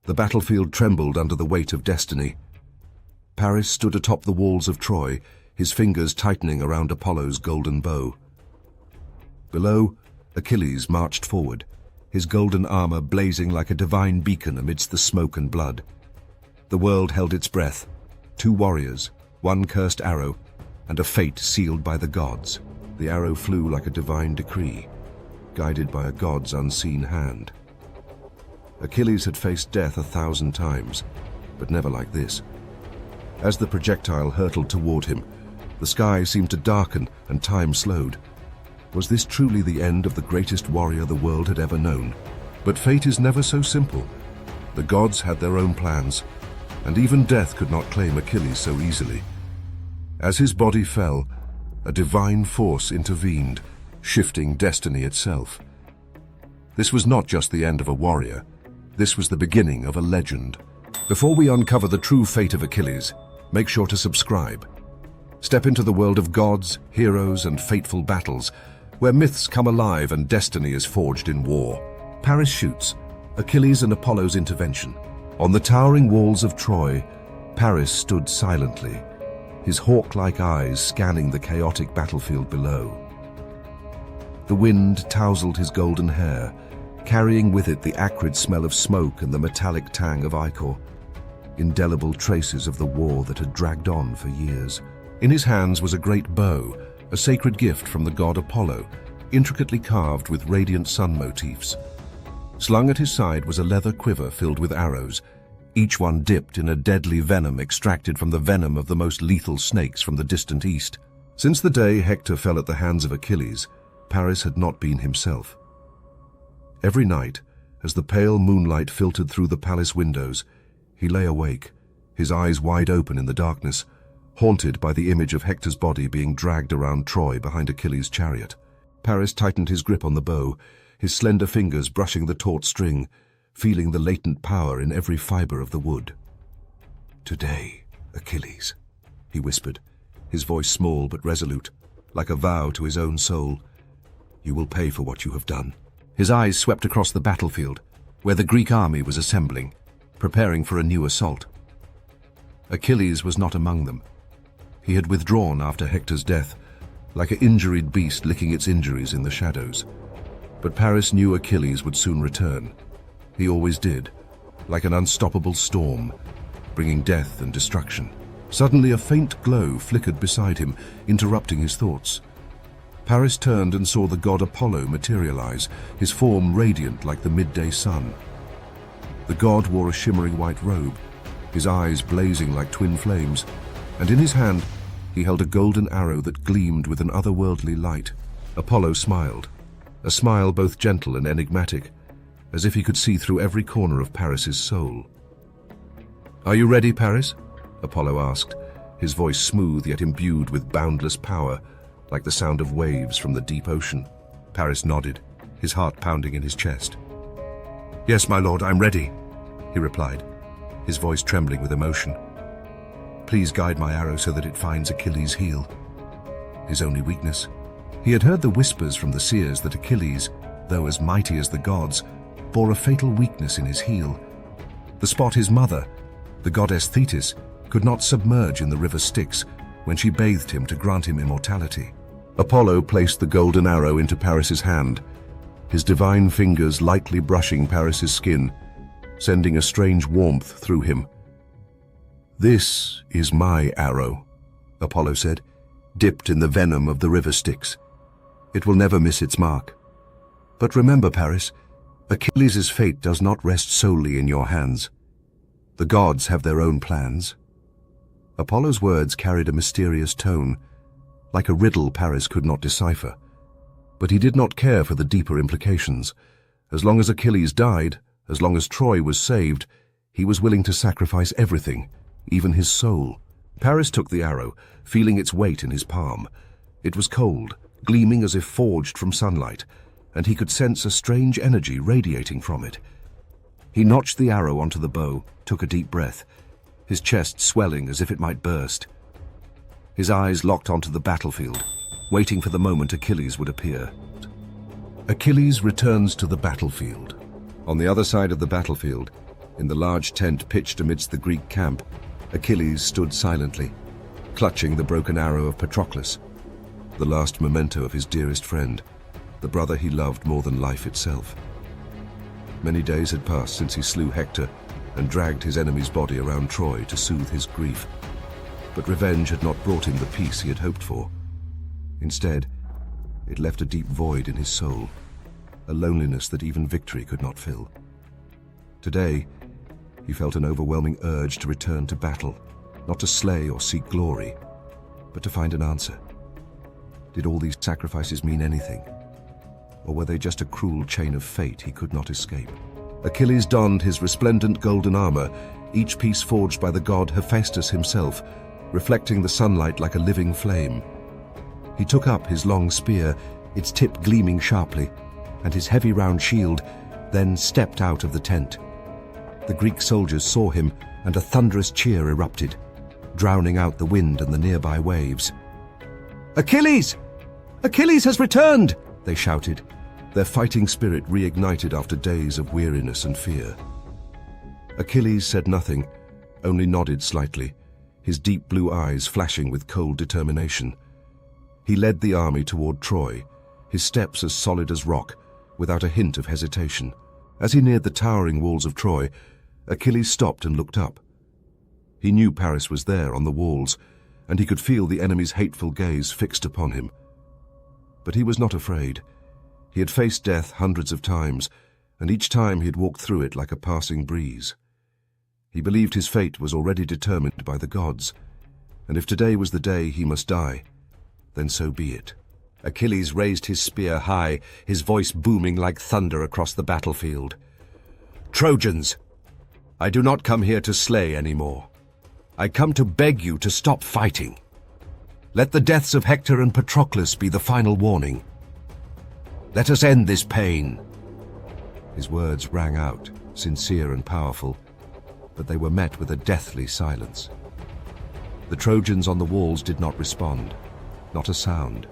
The battlefield trembled under the weight of destiny. Paris stood atop the walls of Troy, his fingers tightening around Apollo's golden bow. Below, Achilles marched forward, his golden armor blazing like a divine beacon amidst the smoke and blood. The world held its breath. 2 warriors, 1 cursed arrow, and a fate sealed by the gods. The arrow flew like a divine decree, guided by a god's unseen hand. Achilles had faced death 1,000 times, but never like this. As the projectile hurtled toward him, the sky seemed to darken and time slowed. Was this truly the end of the greatest warrior the world had ever known? But fate is never so simple. The gods had their own plans, and even death could not claim Achilles so easily. As his body fell, a divine force intervened, shifting destiny itself. This was not just the end of a warrior. This was the beginning of a legend. Before we uncover the true fate of Achilles, make sure to subscribe. Step into the world of gods, heroes, and fateful battles, where myths come alive and destiny is forged in war. Paris shoots, Achilles and Apollo's intervention. On the towering walls of Troy, Paris stood silently, his hawk-like eyes scanning the chaotic battlefield below. The wind tousled his golden hair, carrying with it the acrid smell of smoke and the metallic tang of ichor, indelible traces of the war that had dragged on for years. In his hands was a great bow, a sacred gift from the god Apollo, intricately carved with radiant sun motifs. Slung at his side was a leather quiver filled with arrows, each one dipped in a deadly venom extracted from the venom of the most lethal snakes from the distant east. Since the day Hector fell at the hands of Achilles, Paris had not been himself. Every night, as the pale moonlight filtered through the palace windows, he lay awake, his eyes wide open in the darkness, haunted by the image of Hector's body being dragged around Troy behind Achilles' chariot. Paris tightened his grip on the bow, his slender fingers brushing the taut string, feeling the latent power in every fiber of the wood. "Today, Achilles," he whispered, his voice small but resolute, like a vow to his own soul. "You will pay for what you have done." His eyes swept across the battlefield, where the Greek army was assembling, preparing for a new assault. Achilles was not among them. He had withdrawn after Hector's death, like an injuried beast licking its injuries in the shadows. But Paris knew Achilles would soon return. He always did, like an unstoppable storm, bringing death and destruction. Suddenly a faint glow flickered beside him, interrupting his thoughts. Paris turned and saw the god Apollo materialize, his form radiant like the midday sun. The god wore a shimmering white robe, his eyes blazing like twin flames, and in his hand he held a golden arrow that gleamed with an otherworldly light. Apollo smiled, a smile both gentle and enigmatic, as if he could see through every corner of Paris's soul. "Are you ready, Paris?" Apollo asked, his voice smooth yet imbued with boundless power, like the sound of waves from the deep ocean. Paris nodded, his heart pounding in his chest. "Yes, my lord, I'm ready," he replied, his voice trembling with emotion. "Please guide my arrow so that it finds Achilles' heel." His only weakness. He had heard the whispers from the seers that Achilles, though as mighty as the gods, bore a fatal weakness in his heel. The spot his mother, the goddess Thetis, could not submerge in the River Styx when she bathed him to grant him immortality. Apollo placed the golden arrow into Paris's hand, his divine fingers lightly brushing Paris's skin, sending a strange warmth through him. "This is my arrow," Apollo said, "dipped in the venom of the River Styx. It will never miss its mark. But remember, Paris, Achilles' fate does not rest solely in your hands. The gods have their own plans." Apollo's words carried a mysterious tone, like a riddle Paris could not decipher. But he did not care for the deeper implications. As long as Achilles died, as long as Troy was saved, he was willing to sacrifice everything, even his soul. Paris took the arrow, feeling its weight in his palm. It was cold, gleaming as if forged from sunlight, and he could sense a strange energy radiating from it. He notched the arrow onto the bow, took a deep breath, his chest swelling as if it might burst. His eyes locked onto the battlefield, waiting for the moment Achilles would appear. Achilles returns to the battlefield. On the other side of the battlefield, In the large tent pitched amidst the Greek camp, Achilles stood silently, clutching the broken arrow of Patroclus, the last memento of his dearest friend, the brother he loved more than life itself. Many days had passed since he slew Hector and dragged his enemy's body around Troy to soothe his grief. But revenge had not brought him the peace he had hoped for. Instead, it left a deep void in his soul, a loneliness that even victory could not fill. Today, he felt an overwhelming urge to return to battle, not to slay or seek glory, but to find an answer. Did all these sacrifices mean anything? Or were they just a cruel chain of fate he could not escape? Achilles donned his resplendent golden armor, each piece forged by the god Hephaestus himself, reflecting the sunlight like a living flame. He took up his long spear, its tip gleaming sharply, and his heavy round shield, then stepped out of the tent. The Greek soldiers saw him, and a thunderous cheer erupted, drowning out the wind and the nearby waves. "Achilles! Achilles has returned!" they shouted, their fighting spirit reignited after days of weariness and fear. Achilles said nothing, only nodded slightly, his deep blue eyes flashing with cold determination. He led the army toward Troy, his steps as solid as rock, without a hint of hesitation. As he neared the towering walls of Troy, Achilles stopped and looked up. He knew Paris was there on the walls, and he could feel the enemy's hateful gaze fixed upon him. But he was not afraid. He had faced death hundreds of times, and each time he had walked through it like a passing breeze. He believed his fate was already determined by the gods, and if today was the day he must die, then so be it. Achilles raised his spear high, his voice booming like thunder across the battlefield. "Trojans, I do not come here to slay anymore. I come to beg you to stop fighting. Let the deaths of Hector and Patroclus be the final warning. Let us end this pain." His words rang out, sincere and powerful, but they were met with a deathly silence. The Trojans on the walls did not respond, not a sound.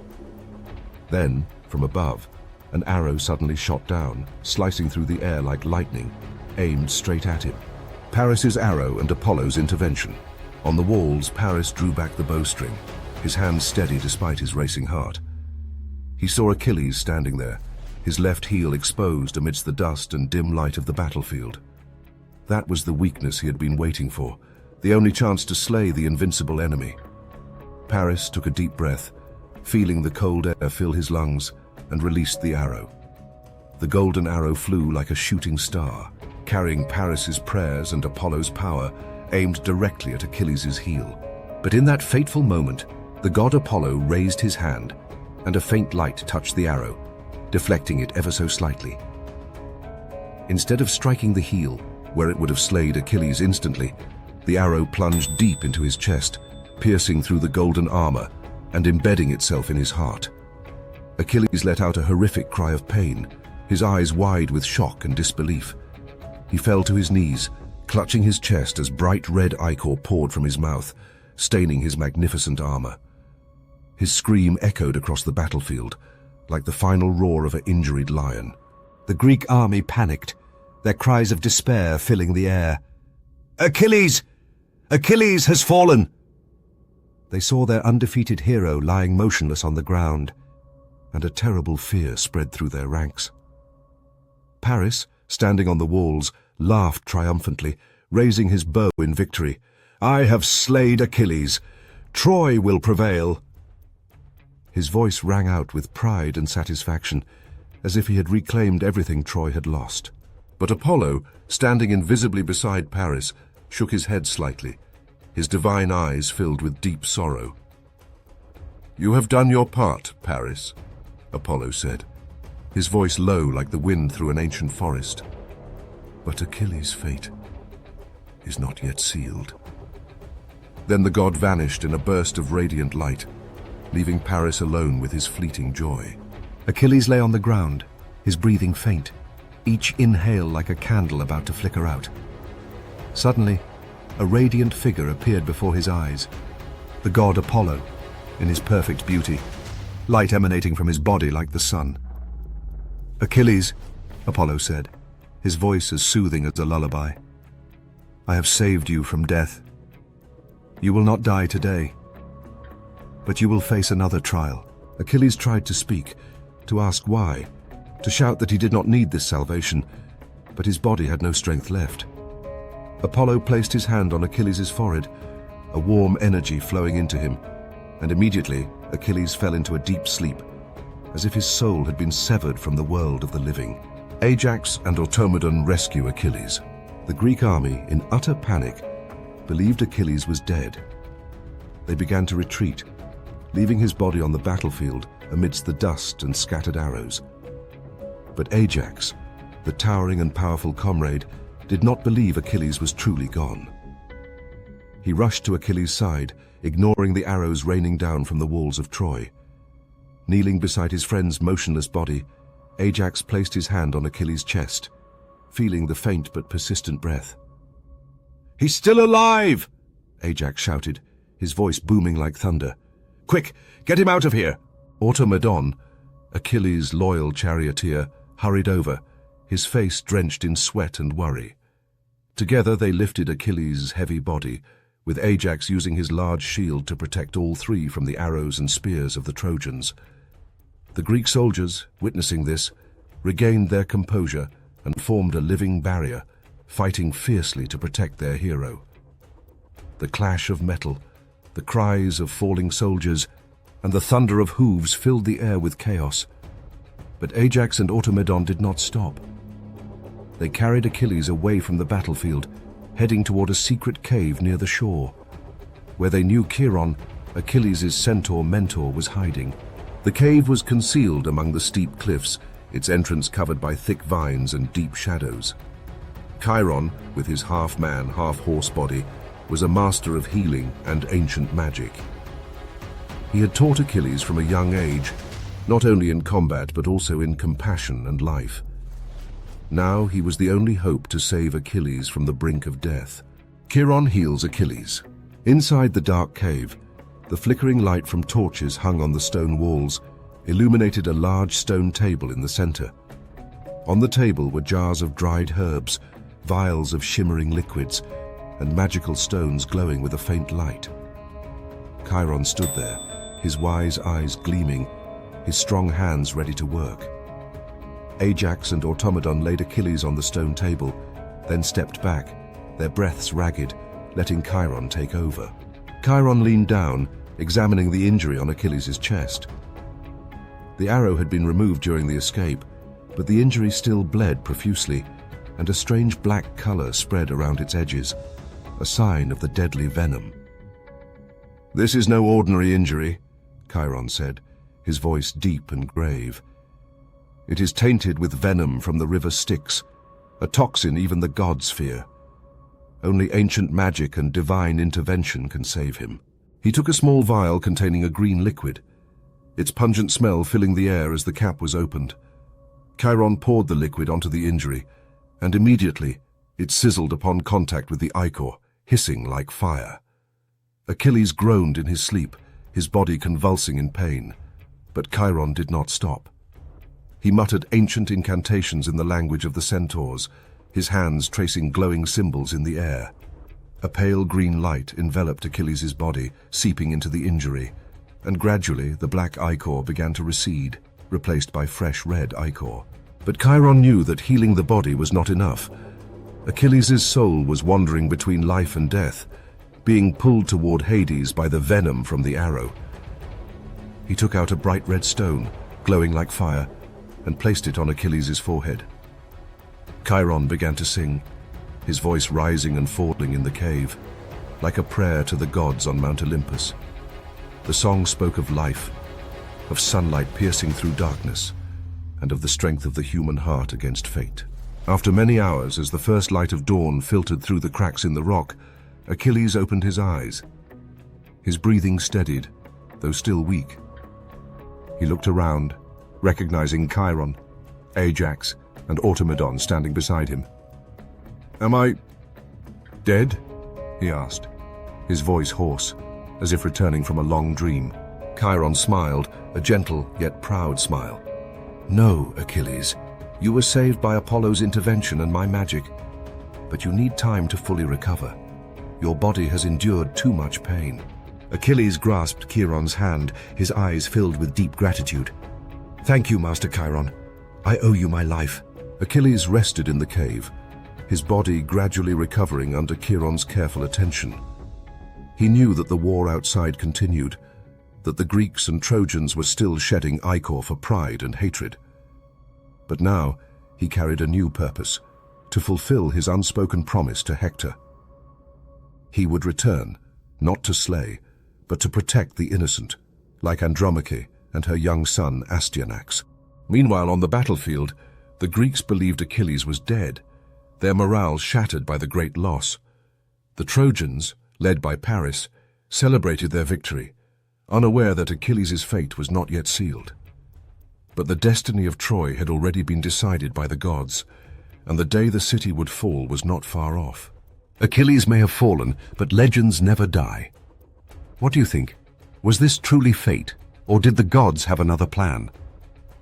Then, from above, an arrow suddenly shot down, slicing through the air like lightning, aimed straight at him. Paris's arrow and Apollo's intervention. On the walls, Paris drew back the bowstring, his hand steady despite his racing heart. He saw Achilles standing there, his left heel exposed amidst the dust and dim light of the battlefield. That was the weakness he had been waiting for, the only chance to slay the invincible enemy. Paris took a deep breath, feeling the cold air fill his lungs, and released the arrow. The golden arrow flew like a shooting star, carrying Paris's prayers and Apollo's power, aimed directly at Achilles' heel. But in that fateful moment, the god Apollo raised his hand, and a faint light touched the arrow, deflecting it ever so slightly. Instead of striking the heel, where it would have slayed Achilles instantly, the arrow plunged deep into his chest, piercing through the golden armor and embedding itself in his heart. Achilles let out a horrific cry of pain, his eyes wide with shock and disbelief. He fell to his knees, clutching his chest as bright red ichor poured from his mouth, staining his magnificent armor. His scream echoed across the battlefield, like the final roar of an injured lion. The Greek army panicked, their cries of despair filling the air. "Achilles! Achilles has fallen!" They saw their undefeated hero lying motionless on the ground, and a terrible fear spread through their ranks. Paris, standing on the walls, laughed triumphantly, raising his bow in victory. "I have slayed Achilles. Troy will prevail." His voice rang out with pride and satisfaction, as if he had reclaimed everything Troy had lost. But Apollo, standing invisibly beside Paris, shook his head slightly, his divine eyes filled with deep sorrow. "You have done your part, Paris," Apollo said, his voice low like the wind through an ancient forest. "But Achilles' fate is not yet sealed." Then the god vanished in a burst of radiant light, leaving Paris alone with his fleeting joy. Achilles lay on the ground, his breathing faint, each inhale like a candle about to flicker out. Suddenly, a radiant figure appeared before his eyes, the god Apollo, in his perfect beauty, light emanating from his body like the sun. "Achilles," Apollo said, his voice as soothing as a lullaby, I have saved you from death. You will not die today, but you will face another trial." Achilles tried to speak, to ask why, to shout that he did not need this salvation, but his body had no strength left. Apollo placed his hand on Achilles' forehead, a warm energy flowing into him, and immediately Achilles fell into a deep sleep, as if his soul had been severed from the world of the living. Ajax and Automedon rescue Achilles. The Greek army, in utter panic, believed Achilles was dead. They began to retreat, leaving his body on the battlefield amidst the dust and scattered arrows. But Ajax, the towering and powerful comrade, did not believe Achilles was truly gone. He rushed to Achilles' side, ignoring the arrows raining down from the walls of Troy. Kneeling beside his friend's motionless body, Ajax placed his hand on Achilles' chest, feeling the faint but persistent breath. "He's still alive!" Ajax shouted, his voice booming like thunder. "Quick, get him out of here!" Automedon, Achilles' loyal charioteer, hurried over, his face drenched in sweat and worry. Together they lifted Achilles' heavy body, with Ajax using his large shield to protect all three from the arrows and spears of the Trojans. The Greek soldiers, witnessing this, regained their composure and formed a living barrier, fighting fiercely to protect their hero. The clash of metal, the cries of falling soldiers, and the thunder of hooves filled the air with chaos. But Ajax and Automedon did not stop. They carried Achilles away from the battlefield, heading toward a secret cave near the shore, where they knew Chiron, Achilles' centaur mentor, was hiding. The cave was concealed among the steep cliffs, its entrance covered by thick vines and deep shadows. Chiron, with his half-man, half-horse body, was a master of healing and ancient magic. He had taught Achilles from a young age, not only in combat but also in compassion and life. Now he was the only hope to save Achilles from the brink of death. Chiron heals Achilles. Inside the dark cave, the flickering light from torches hung on the stone walls illuminated a large stone table in the center. On the table were jars of dried herbs, vials of shimmering liquids, and magical stones glowing with a faint light. Chiron stood there, his wise eyes gleaming, his strong hands ready to work. Ajax and Automedon laid Achilles on the stone table, then stepped back, their breaths ragged, letting Chiron take over. Chiron leaned down, examining the injury on Achilles' chest. The arrow had been removed during the escape, but the injury still bled profusely, and a strange black color spread around its edges, a sign of the deadly venom. "This is no ordinary injury," Chiron said, his voice deep and grave. "It is tainted with venom from the River Styx, a toxin even the gods fear. Only ancient magic and divine intervention can save him." He took a small vial containing a green liquid, its pungent smell filling the air as the cap was opened. Chiron poured the liquid onto the injury, and immediately it sizzled upon contact with the ichor, hissing like fire. Achilles groaned in his sleep, his body convulsing in pain, but Chiron did not stop. He muttered ancient incantations in the language of the centaurs, his hands tracing glowing symbols in the air. A pale green light enveloped Achilles' body, seeping into the injury, and gradually the black ichor began to recede, replaced by fresh red ichor. But Chiron knew that healing the body was not enough. Achilles' soul was wandering between life and death, being pulled toward Hades by the venom from the arrow. He took out a bright red stone, glowing like fire, and placed it on Achilles' forehead. Chiron began to sing, his voice rising and falling in the cave, like a prayer to the gods on Mount Olympus. The song spoke of life, of sunlight piercing through darkness, and of the strength of the human heart against fate. After many hours, as the first light of dawn filtered through the cracks in the rock, Achilles opened his eyes. His breathing steadied, though still weak. He looked around, recognizing Chiron, Ajax, and Automedon standing beside him. "Am I dead?" he asked, his voice hoarse, as if returning from a long dream. Chiron smiled, a gentle yet proud smile. "No, Achilles. You were saved by Apollo's intervention and my magic. but you need time to fully recover. Your body has endured too much pain." Achilles grasped Chiron's hand, his eyes filled with deep gratitude. "Thank you, Master Chiron. I owe you my life." Achilles rested in the cave, his body gradually recovering under Chiron's careful attention. He knew that the war outside continued, that the Greeks and Trojans were still shedding ichor for pride and hatred. But now he carried a new purpose, to fulfill his unspoken promise to Hector. He would return, not to slay, but to protect the innocent, like Andromache and her young son Astyanax. Meanwhile, on the battlefield, the Greeks believed Achilles was dead, their morale shattered by the great loss. The Trojans, led by Paris, celebrated their victory, unaware that Achilles' fate was not yet sealed. But the destiny of Troy had already been decided by the gods, and the day the city would fall was not far off. Achilles may have fallen, but legends never die. What do you think? Was this truly fate, or did the gods have another plan?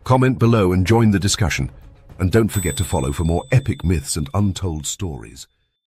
Comment below and join the discussion. And don't forget to follow for more epic myths and untold stories.